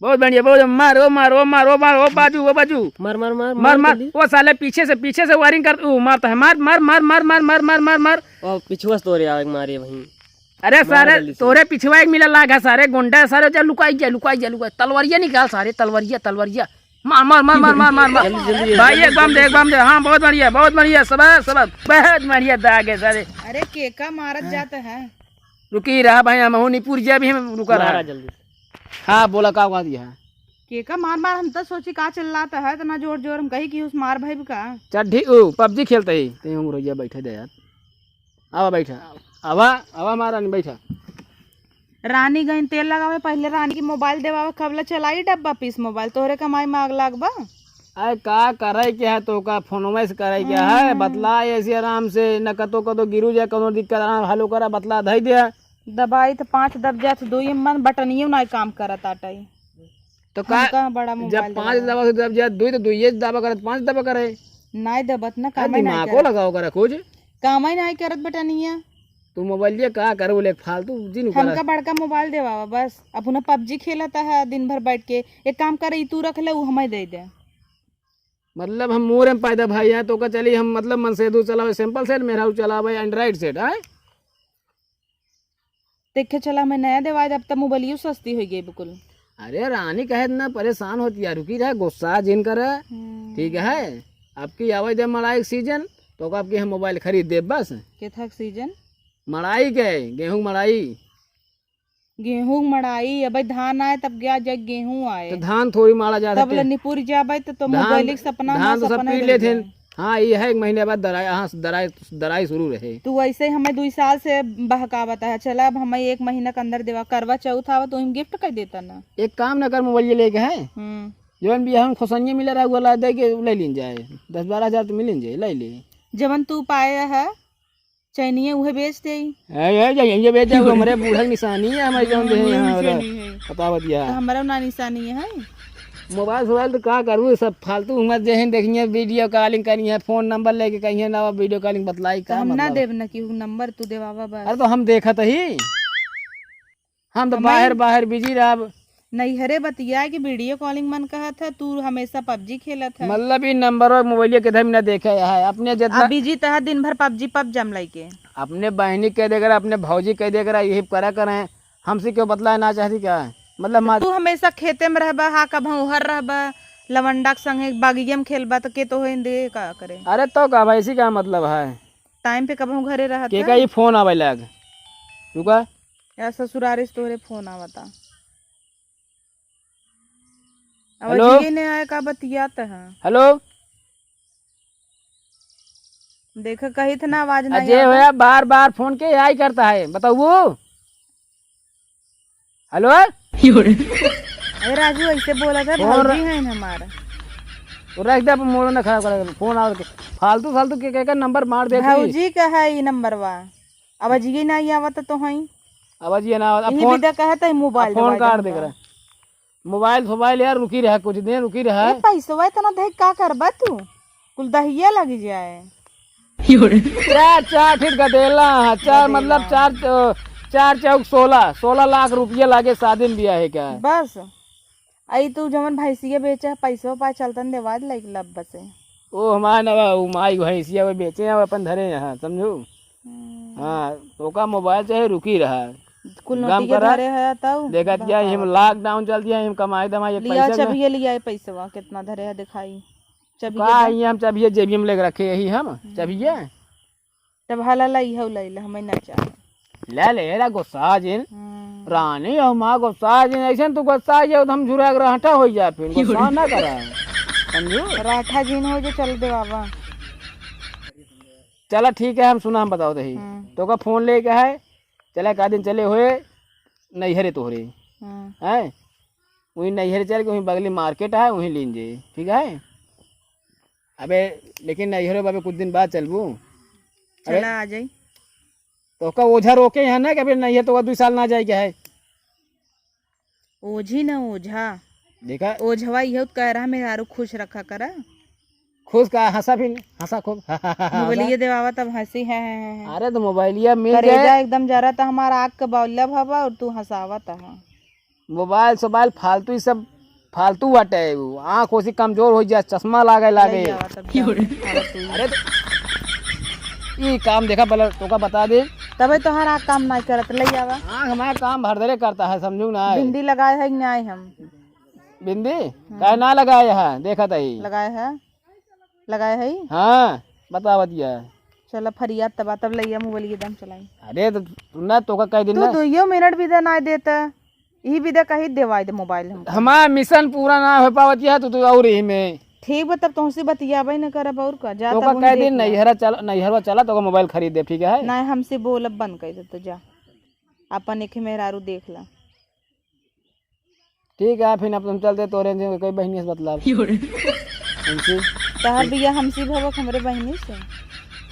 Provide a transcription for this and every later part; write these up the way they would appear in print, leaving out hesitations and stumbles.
बहुत बढ़िया बहुत मारो मारो मारो मारो बाजू वो बाजू मार मार मार मार मार वो साले पीछे से वायरिंग कर मारता है मार मार मार मार मार मार मार मार मार और पिछुआ से तोरे आग मारे वहीं। अरे सारे तोरे पिछवा एक मिला लाग है सारे गुंडा सारे जा लुकाई जा तलवारिया निकाल सारे तलवारिया मार मार मार मार मार मार मार भाई एक बम दे हाँ बहुत बढ़िया सब बहुत बढ़िया दाग है सारे। अरे केका मारत जाता है रुकी रहा भाई हम निपुर जा भी हम रुका रहा जल्दी। हाँ बोला का दिया केका मार मार हम तो सोची का चिल्लाता है इतना जोर जोर हम कही कि उस मार भाई का चल ठीक पबजी खेलते ही ते रोइया बैठे दे यार आवा बैठा आवा मारा नहीं बैठा। रानी गई तेल लगावे पहले रानी की मोबाइल देवावे कबला चलाई डब्बा पीस मोबाइल तोहरे कमाई में आग लागबा। अरे का करे क्या है तो का फोनों से करे क्या है बतला ऐसे आराम से न कतो गिरू जाए कोनो दिक्कत आराम हलो करा बतला धई दिया दबाई तो 5 दब जात दो मन बटनियो ना काम करत आटाई तो का बड़ा जब 5 दबा दब जाए दो तो ये दबा करे 5 दबा करे नाई दबत ना काम दिमाग को लगाओ करे कुछ काम ही नहीं करत बटनिया तू मोबाइल ये का करे बोले फालतू दिन हमका बड़का मोबाइल देवावा बस अब उन्हें पबजी खेलता है दिन भर बैठ के एक काम करे तू रख ले वो हमें दे दे मतलब हम मोर में पैदा भाई हैं तो का चली हम मतलब मन से दू चलावे सिंपल सेट मेरा चलावे एंड्रॉइड सेट है देखे चला मैं नया देवाई अब तक मोबाइल सस्ती हो गई बिल्कुल। अरे रानी कहे ना परेशान होती है रुकी रहे गुस्सा जिन करे ठीक है आपकी आवाज दे मड़ाई सीजन तो आपकी हम मोबाइल खरीद दे बस के था सीजन मड़ाई के गेहूं मड़ाई अब धान आए तब गया जब गेहूं आए तो धान थोड़ी मारा जाता तब निपुर जाबे तो मोबाइल सपना धान तो सब पी ले थे। हाँ ये है 1 महीने बाद दराई शुरू रहे तू वैसे ही हमें 2 साल से बहकावता है चला अब हमें 1 महीना के अंदर देवा करवा चौथ आवा तो हम गिफ्ट कर देता ना एक काम न कर मोबाइल लेके है जवन भी हम खुशनिया मिल रहा है दे के ले लीन जाए 10-12 हजार तो मिल जाए ले ले जवन तू पाया है चैनिए उहे बेच दे ये बेच दे हमारे बूढ़ा निशानी है हमारे जवन दे यहां पता बतिया हमारा ना निशानी है मोबाइल तो क्या करूँ सब फालतू मत जहन देखिए वीडियो कॉलिंग करनी है फोन नंबर लेके कहिए ना वीडियो कॉलिंग बतलाई का हम ना देव ना कि नंबर तू देवावा बस। अरे तो हम देखा ही हम तो बाहर बिजी रहा नहीं हरे बतिया कि वीडियो कॉलिंग मन कहा था तू हमेशा पबजी खेला था मतलब ये नंबर और मोबाइल के धम ना देखा है अपने जितना बिजी तह दिन भर पबजी पब जम लाइके अपने बहनी कह देगा अपने भौजी कह देगा यही करा करें हमसे क्यों बतलाए ना चाहती क्या मतलब तू हमेशा खेते में रहबा हा कभू हर रहबा लवंडा के संगे बागिया में खेलबा तो के तो दे का करे। अरे तो का भाई इसी का मतलब है टाइम पे कभू घरे रहा के का ये फोन आवे लग रुका या ससुरारी से तोरे फोन आवता हेलो ये ने आए का बतियात है हेलो देखा कही थे ना आवाज नहीं अजय होया बार फोन के आई करता है बताओ वो हेलो अरे राजू ऐसे बोला था भौजी है हमारा तो रख दे मोड़ ना खराब करेगा फोन आ फालतू के नंबर मार दे भौजी का है ये नंबर वा अब जी नहीं आवत तो हई अब जी ना फोन दे कहता है मोबाइल फोन काट दे कर मोबाइल यार रुकी रहा कुछ देर रुकी रहा पैसा इतना दे का करबा तू कुल दहिया लग जाए चार ठीक गदेला चार मतलब 4 चौक 16 लाख रुपया लागे शादी में बिया है क्या बस आई तू जमन भैंसिया बेचे पैसा पा चलतन देवाद लाइक लब बसे ओ हमारा नवा माई भैंसिया वो बेचे अपन धरे यहाँ समझू हाँ तो का मोबाइल चाहे रुकी रहा कुल नोटी के धरे है तब देखा क्या हम लॉकडाउन चल दिया हम कमाई दमाई लिया चबिए लिया पैसा कितना धरे है दिखाई चबिए हम चबिए जेबी में लेके रखे यही हम चबिए तब हला लाई हो लै हमें ना चाहे ले ले गुस्सा जिन रानी हमारा गुस्सा जिन ऐसे तू गुस्सा जाओ तो हम झुरा रहटा हो जाए फिर गुस्सा ना करा समझो राठा जिन हो जो चल दे बाबा चला ठीक है हम सुना हम बताओ दही तो का फोन लेके है चला का दिन चले हुए नैहरे तोहरे है वही नैहरे चल के वहीं बगली मार्केट है वहीं लीन जे ठीक है अबे लेकिन नैहरे बाबे कुछ दिन बाद चलबू चला आ जाई तो का ओझा रोके यहाँ ना कि नहीं है तो 2 साल ना जाए क्या है ओझी ना ओझा देखा ओझवा ये कह रहा मेरा आरू खुश रखा करा खुश का हंसा फिर हंसा खूब मोबाइलिया देवावा तब हंसी है अरे तो मोबाइलिया मिल जाए एकदम जरा था हमारा आग का बाउल्या भावा और तू हंसावा था मोबाइल सोबाइल फालतू ही सब फालतू बाटे। वो आँख ओसी कमजोर हो जाए, चश्मा लागे लई आवा तब जा। आवा तू। अरे तो ये काम देखा पहले तो का बता दे, तबे तोहरा काम नहीं करत लई आवा। आँख हमारा काम भरदरे करता है, समझू ना। भिंडी लगाए है कि नहीं हम? बिंदी काय ना लगाए है, देखा तही लगाए है, लगाए है। हाँ बता बतिया। चलो फरियाद तब तब लइया मोबाइल के दम चलाई। अरे तो तू ना तो का कह दिन तू ना 2 मिनट भी दे ना देता, यही भी दे कहीं देवाई दे मोबाइल हम। हमारा मिशन पूरा ना हो पावती है तो तू और ही में ठीक बा, तब तुमसे बतियाबे न करब और का जा। तो तब का उन्हें कह देख दिन ला। नैहरवा चला तो का मोबाइल खरीद दे, ठीक है। नहीं हमसे बोलब बंद कर दे, तो जा अपन एक मेहरारू देख ला। ठीक है फिर अब तुम चलते तोरे से कोई बहनी से बतला उनसे। तहर बिया हमसे भवक हमरे बहनी से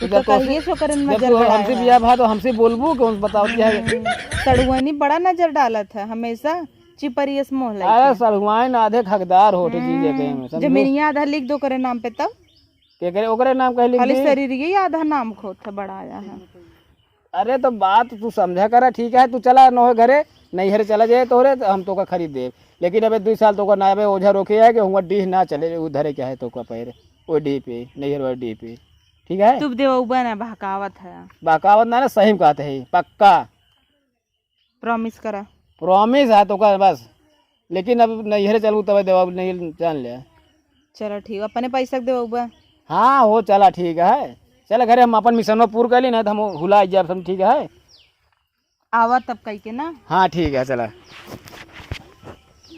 तो तो कहिए सो करन जब नजर तू बढ़ाए हमसे है। बिया भा तो हमसे बोलबू कौन बताओ क्या है। सड़ुआनी बड़ा नजर डालत है हमेशा, चिपरियस मोह लई। अरे सलवाइन आधे हकदार होते चीजें के में समझो। जमीनिया आधा लिख दो करे नाम पे, तब के करे ओकरे नाम कह लिख खाली दी। शरीर ये आधा नाम खोत है बढ़ाया है। अरे तो बात तू समझा करा, ठीक है। तू चला नोहे घरे नैहर चला जाए तोरे तो हम तो का खरीद दे, लेकिन अबे 2 साल तो का ना ओझा रोके है कि हुआ डीह ना चले उधरे क्या है तो का पैर वो डी पे नैहर वाले डी पे, ठीक है। तुम देवबन है बहकावत है। बाकावत ना सही में कहते है पक्का प्रॉमिस करा। प्रॉमिस है तो का बस, लेकिन अब नैहर चलू तब देवा नहीं जान लिया। चलो ठीक, अपने पैसा देवबा। हाँ हो चला ठीक है। चल घरे हम अपन मिशन पूरा कर ली ना तो हम हुला जाए सब, ठीक है। आवा तब कही के ना। हाँ ठीक है चला।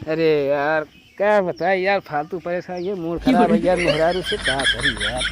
अरे यार क्या बताए यार, फालतू परेशान, ये मूड खराब है यार, मेहरारू से क्या करी यार।